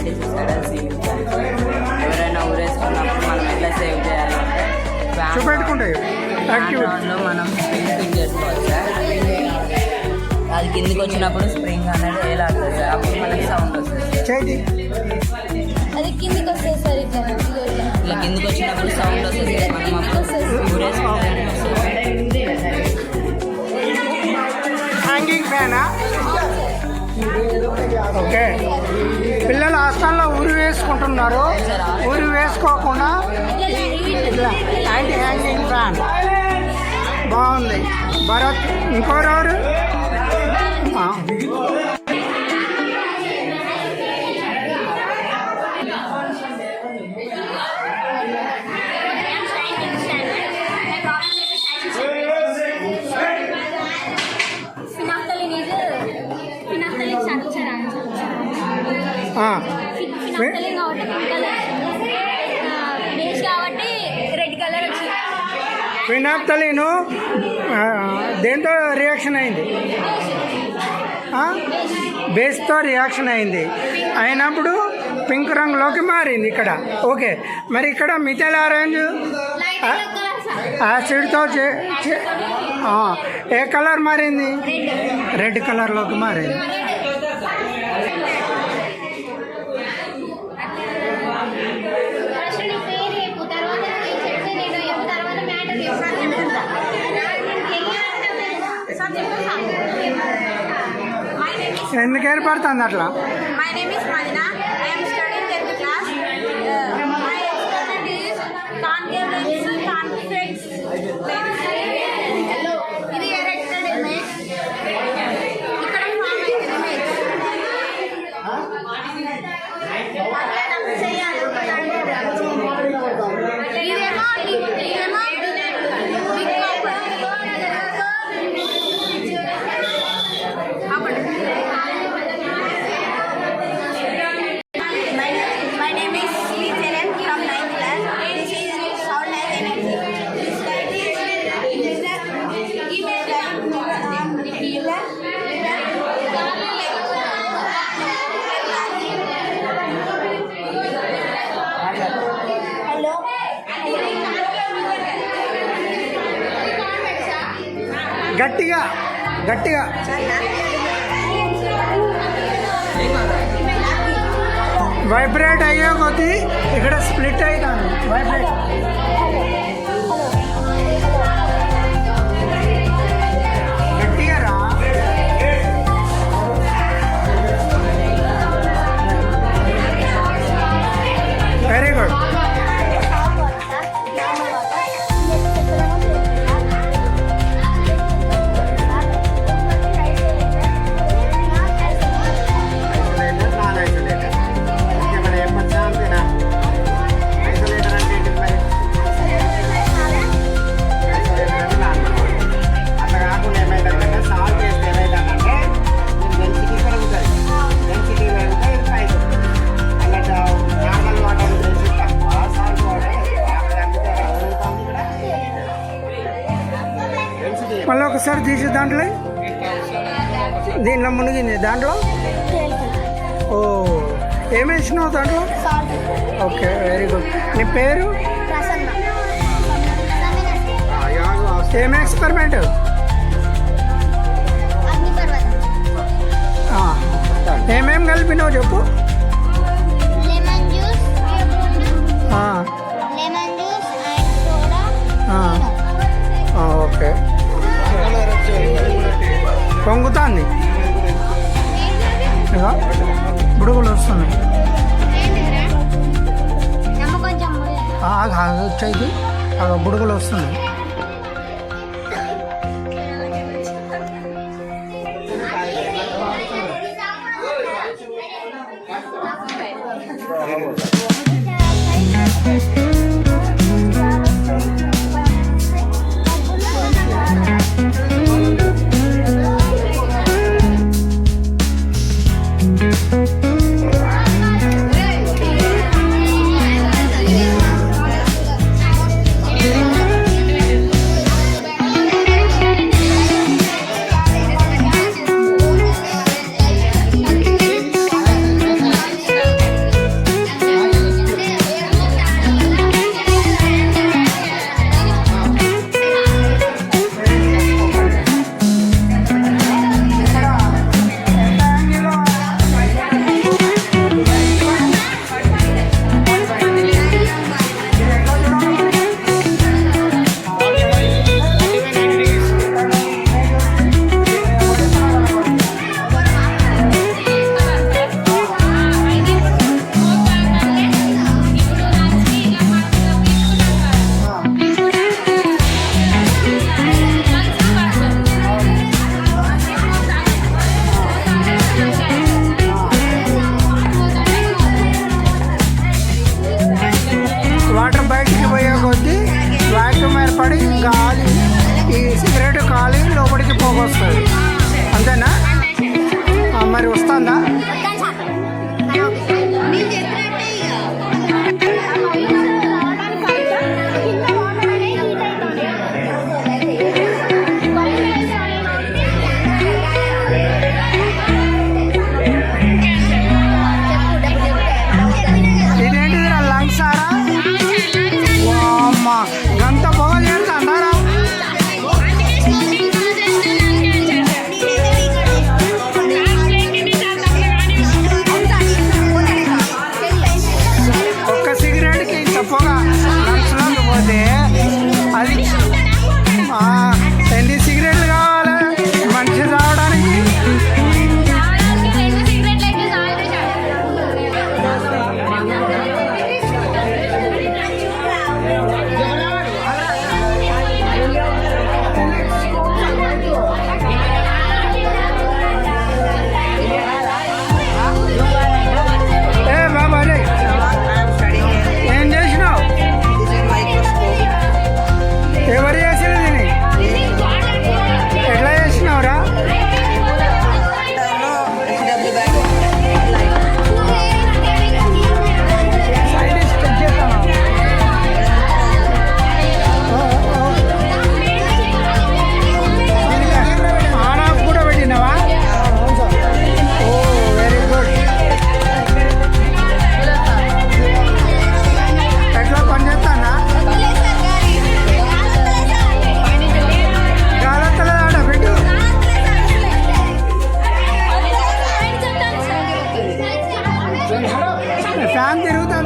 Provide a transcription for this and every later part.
Characters ఇస్తాడు scenes. ఎవరైనా ఊరేసుకున్నప్పుడు మనం ఎట్లా సేవ్ చేయాలంటే బ్యాక్గ్రౌండ్లో మనం స్ప్రింగ్ ఫిల్ చేసుకోవచ్చు సార్. అది కిందికి వచ్చినప్పుడు స్ప్రింగ్ అనేది వేలాడుతుంది సార్, అప్పుడు మనకి సౌండ్ వస్తుంది. అది కిందికి వస్తుంది సార్, ఇట్లా కిందికి వచ్చినప్పుడు సౌండ్ వస్తుంది సార్. మనం అప్పుడు ఊరేసుకోవడానికి వస్తుంది. హ్యాంగింగ్ ఫ్యానా? ఓకే. పిల్లలు హాస్టల్లో ఊరి వేసుకుంటున్నారు, ఊరి వేసుకోకుండా యాంటీ హ్యాంగింగ్ ఫ్యాన్ బాగుంది. భరత్ ఇంకోరెవరు? ఫినాప్తలీను దేంతో రియాక్షన్ అయింది? బేస్తో రియాక్షన్ అయింది, అయినప్పుడు పింక్ రంగులోకి మారింది ఇక్కడ. ఓకే, మరి ఇక్కడ మిథైల్ ఆరెంజ్ యాసిడ్తో ఏ కలర్ మారింది? రెడ్ కలర్లోకి మారింది. ఎందుకు ఏర్పడుతుంది అట్లా? My name is Madina. I am studying 10th class. My experiment is concave lens, convex lens. ఇది erected image. ఇక్కడ form అయ్యే image. ఇదేమో గట్టిగా గట్టిగా వైబ్రేట్ అయ్యే కొద్దీ ఇక్కడ స్ప్లిట్ అవుతాను. వైబ్రేట్ గట్టిగా రా. Very good. మళ్ళీ ఒకసారి తీసి దాంట్లో దీంట్లో మునిగింది. దాంట్లో ఓ ఏమేసినావు దాంట్లో? Okay, very good. నీ పేరు? ఏం ఎక్స్పెరిమెంట్? ఏమేమి కలిపినావు చెప్పు. ఓకే, పొంగుతుంది, బుడుగులు వస్తున్నాయి. వచ్చేది బుడుగులు వస్తున్నాయి.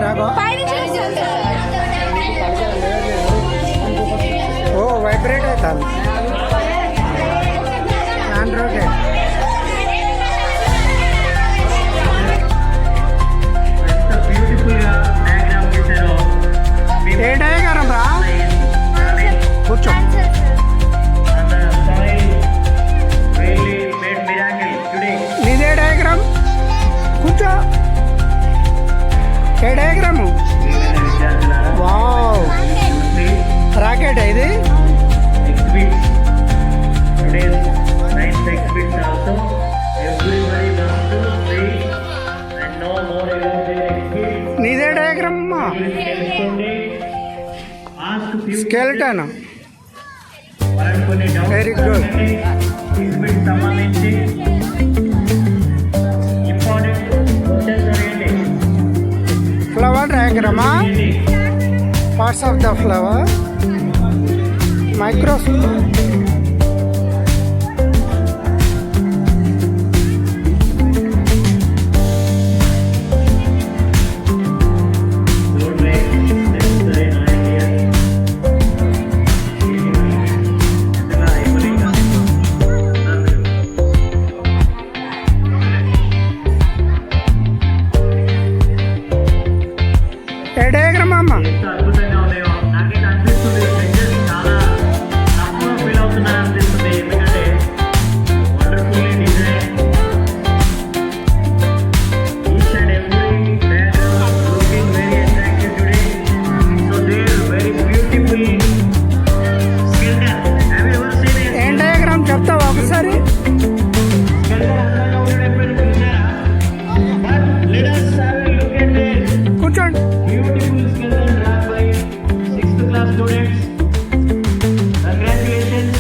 రాగో పైనుంచి వస్తుంది సార్. ఓ వైబ్రేట్ అవుతాను హ్యాండ్ రోటేట్ ఎంత బ్యూటిఫుల్ గా డయాగ్రామ్ చేశారో. ఏ డయాగ్రామ్ రా కూర్చో And the soil really made miracle today. నీదే డయాగ్రామ్ కూర్చో ఏ డయాగ్రాము ప్రియమైన విద్యార్థులారా, వావ్ చూసి రాకెట్ ఇది exhibits. Today's science exhibits also. Everybody wants to see and know more about their experience. నీదే డయాగ్రామ్ అమ్మా Please తెలుసుకోండి. Ask few స్కెల్టన్ వాళ్ళని కొన్ని డౌట్స్ Very good. అడగండి. exhibit సంబంధించి ఇంపార్టెంట్ క్వశ్చన్స్ అడగండి. ఫ్లవర్ డయాగ్రామా చేయండి. Parts of the flower microscope Don't make necessary noise here. ఇంతగా అయిపోయిందా? ఏ డయాగ్రామ్ అమ్మా ఎంత అద్భుతంగా ఉన్నాయో నాకైతే అనిపిస్తుంది. జడ్జెస్ చాలా తక్కువ ఫీల్ అవుతున్నారు అనిపిస్తుంది. ఎందుకంటే wonderfully design each and every diagram looking very attractive today. So they are very beautiful skeleton. Have you ever seen it? ఏం డయాగ్రామ్ చెప్తావా ఒకసారి స్కెల్టన్ అందంగా ఉండడం ఎప్పుడైనా చూసారా? But let us have a look at this కూర్చోండి beautiful skeleton drawn by 6th class students. Congratulations.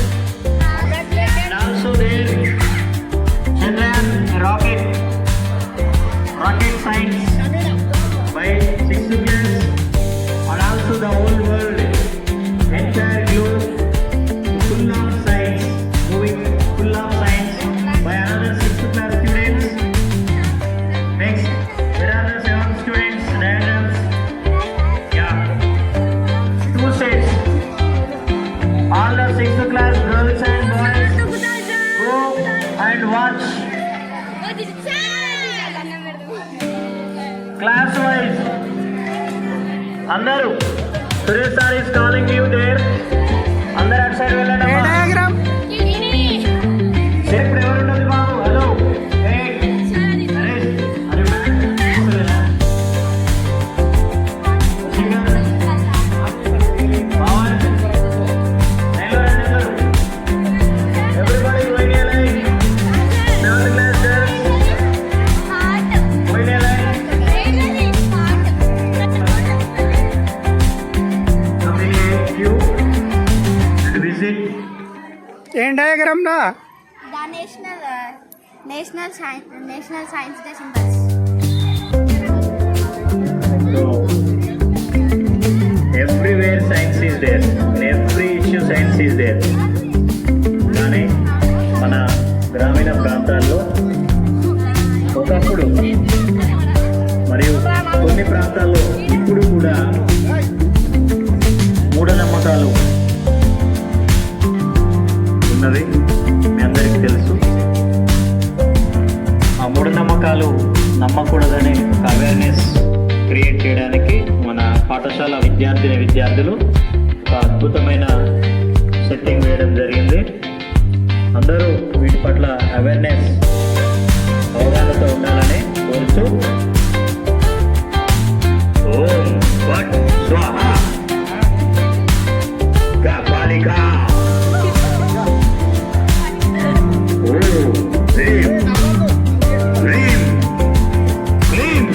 And also there Chandrayaan rocket science by 6th class. And also the whole world, entire globe full of science, moving full of science by another 6th class students. Next, there are the 7 students diagrams. Yeah, 2 sets. All the 6th class girls and boys go and watch class wise. Andaru, Suresh sir is calling you there. Andaru at side ఏ వెళ్ళండి. Diagram ఇప్పుడు ఎవరు ఉంటుంది బాబు? Hello, hey, Naresh, are you back? వస్తలేదా? వసీగా? పవన్, లైన్లో రండి అందరూ. Everybody going a line. 7th class girls, going a line. Coming a queue and visit. ఏం డయాగ్రామ్ రా The national science day symbols. So, everywhere science is there. In every issue science is there. కానీ మన గ్రామీణ ప్రాంతాల్లో ఒకప్పుడు మరియు కొన్ని ప్రాంతాల్లో ఇప్పుడు కూడా మూఢనమ్మకాలు ఉన్నది మీ అందరికీ తెలుసు. ఆ మూఢనమ్మకాలు నమ్మకూడదని ఒక అవేర్నెస్ క్రియేట్ చేయడానికి మన పాఠశాల విద్యార్థులు ఒక అద్భుతమైన సెట్టింగ్ వేయడం జరిగింది. అందరూ వీటి పట్ల అవేర్నెస్ అవగాహనతో ఉండాలని కోరుతూ ఓం వట్ స్వాహ కపాలికా ఓం హ్రీం హ్రీం హ్రీం.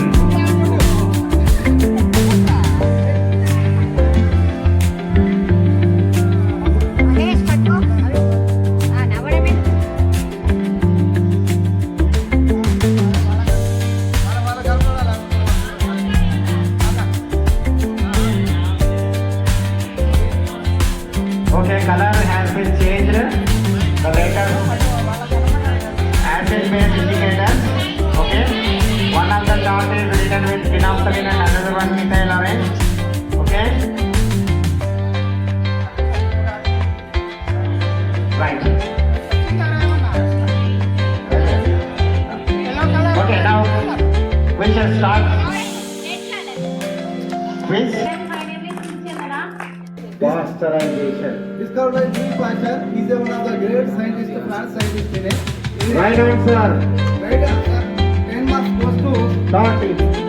Okay, color has been changed. The letter attachment indicators. Okay, one of the chart is written with phenolphthalein and another one methyl arranged. Okay? Right. Okay, now we shall start. Please. Pasteurization. Discovered by Louis Pasteur. He is one of the great scientists, French scientist in it. Right answer. Right answer. 10 marks goes to 30.